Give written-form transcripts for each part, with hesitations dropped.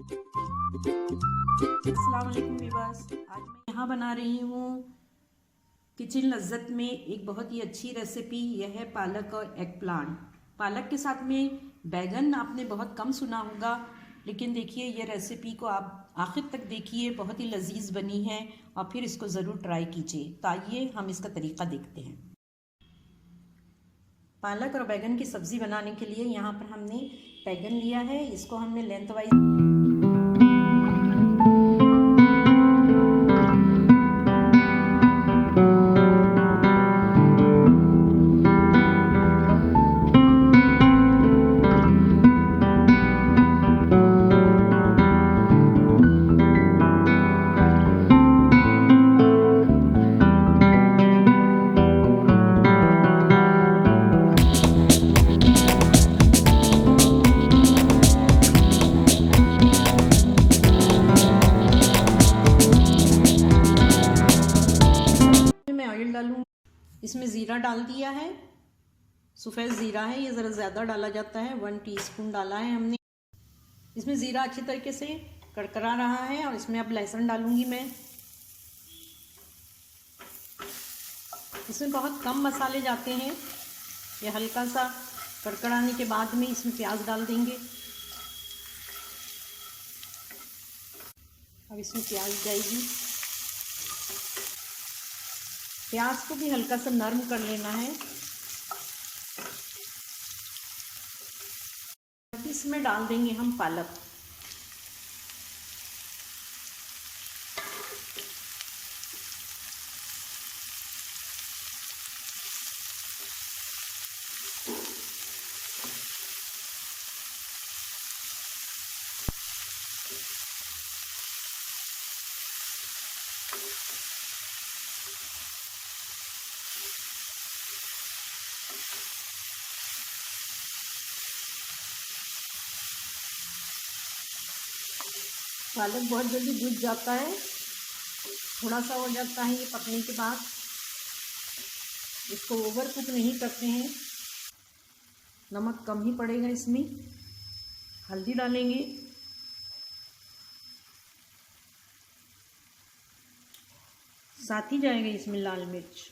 अस्सलाम वालेकुम वीवर्स, आज मैं यहाँ बना रही हूँ किचन लज़्ज़त में एक बहुत ही अच्छी रेसिपी। यह है पालक और एग प्लांट। पालक के साथ में बैगन आपने बहुत कम सुना होगा, लेकिन देखिए ये रेसिपी को आप आखिर तक देखिए, बहुत ही लजीज बनी है और फिर इसको ज़रूर ट्राई कीजिए। तो आइए हम इसका तरीका देखते हैं। पालक और बैगन की सब्ज़ी बनाने के लिए यहाँ पर हमने बैगन लिया है, इसको हमने लेंथ वाइज डालूँ। इसमें ज़ीरा डाल दिया है, सफ़ेद ज़ीरा है, ये ज़रा ज़्यादा डाला जाता है, 1 टीस्पून डाला है हमने। इसमें ज़ीरा अच्छी तरीके से कड़कड़ा रहा है और इसमें अब लहसुन डालूंगी मैं। इसमें बहुत कम मसाले जाते हैं, ये हल्का सा कड़कड़ाने के बाद में इसमें प्याज डाल देंगे। अब इसमें प्याज जाएगी, प्याज को भी हल्का सा नरम कर लेना है। इसमें डाल देंगे हम पालक। पालक बहुत जल्दी भुन जाता है, थोड़ा सा हो जाता है ये पकने के बाद। इसको ओवर कुक नहीं करते हैं, नमक कम ही पड़ेगा इसमें। हल्दी डालेंगे, साथ ही जाएगा इसमें लाल मिर्च,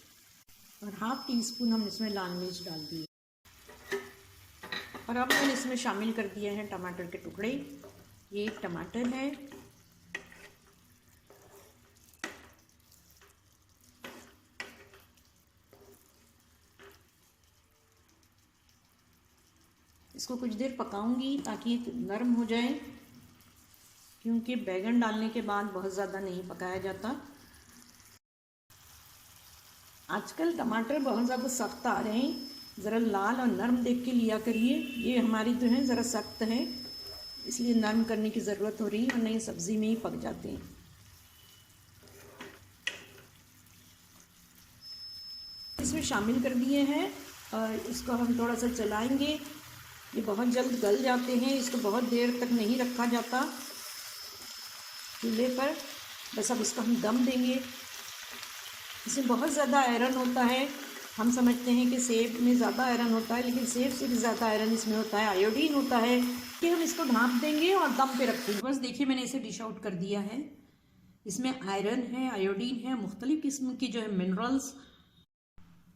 और 1/2 टीस्पून हम इसमें लाल मिर्च डाल दिए। और अब मैंने इसमें शामिल कर दिए हैं टमाटर के टुकड़े। ये एक टमाटर है, इसको कुछ देर पकाऊंगी ताकि नरम हो जाए, क्योंकि बैगन डालने के बाद बहुत ज़्यादा नहीं पकाया जाता। आजकल टमाटर बहुत ज़्यादा सख्त आ रहे हैं, ज़रा लाल और नरम देख के लिया करिए। ये हमारी जो है ज़रा सख्त है, इसलिए नरम करने की ज़रूरत हो रही है, और नहीं सब्ज़ी में ही पक जाते हैं। इसमें शामिल कर दिए हैं और इसको हम थोड़ा सा चलाएंगे। ये बहुत जल्द गल जाते हैं, इसको बहुत देर तक नहीं रखा जाता चूल्हे पर। बस अब इसको हम दम देंगे। इसमें बहुत ज़्यादा आयरन होता है, हम समझते हैं कि सेब में ज़्यादा आयरन होता है, लेकिन सेब से भी ज़्यादा आयरन इसमें होता है, आयोडीन होता है। कि हम इसको ढाँप देंगे और दम पे रखेंगे। बस देखिए मैंने इसे डिश आउट कर दिया है। इसमें आयरन है, आयोडीन है, मुख्तलिफ़ किस्म की जो है मिनरल्स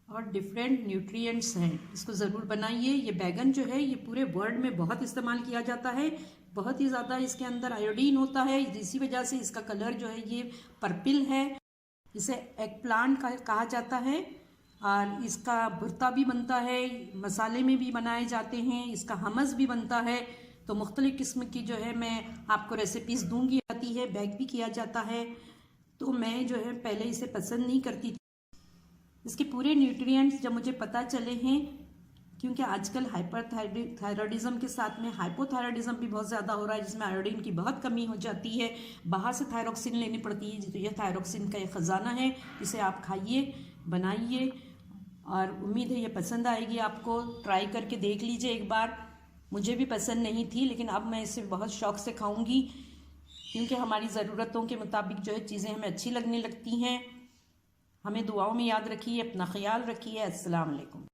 और डिफरेंट न्यूट्रिएंट्स हैं। इसको ज़रूर बनाइए। ये बैगन जो है ये पूरे वर्ल्ड में बहुत इस्तेमाल किया जाता है, बहुत ही ज़्यादा इसके अंदर आयोडीन होता है, इसी वजह से इसका कलर जो है ये पर्पल है। इसे एग प्लांट कहा जाता है, और इसका भुर्ता भी बनता है, मसाले में भी बनाए जाते हैं, इसका हमस भी बनता है। तो मुख्तलिफ़ किस्म की जो है मैं आपको रेसिपीज़ दूंगी। आती है, बेक भी किया जाता है। तो मैं जो है पहले इसे पसंद नहीं करती थी। इसके पूरे न्यूट्रिएंट्स जब मुझे पता चले हैं, क्योंकि आजकल हाइपरथायरॉयडिज्म के साथ में हाइपोथायरॉयडिज्म भी बहुत ज़्यादा हो रहा है, जिसमें आयोडीन की बहुत कमी हो जाती है। बाहर से थायरोक्सिन लेनी पड़ती है, तो यह थायरोक्सिन का एक ख़जाना है। इसे आप खाइए, बनाइए, और उम्मीद है ये पसंद आएगी आपको। ट्राई करके देख लीजिए एक बार। मुझे भी पसंद नहीं थी, लेकिन अब मैं इसे बहुत शौक़ से खाऊंगी, क्योंकि हमारी ज़रूरतों के मुताबिक जो है चीज़ें हमें अच्छी लगने लगती हैं। हमें दुआओं में याद रखिए, अपना ख्याल रखिए। अस्सलाम वालेकुम।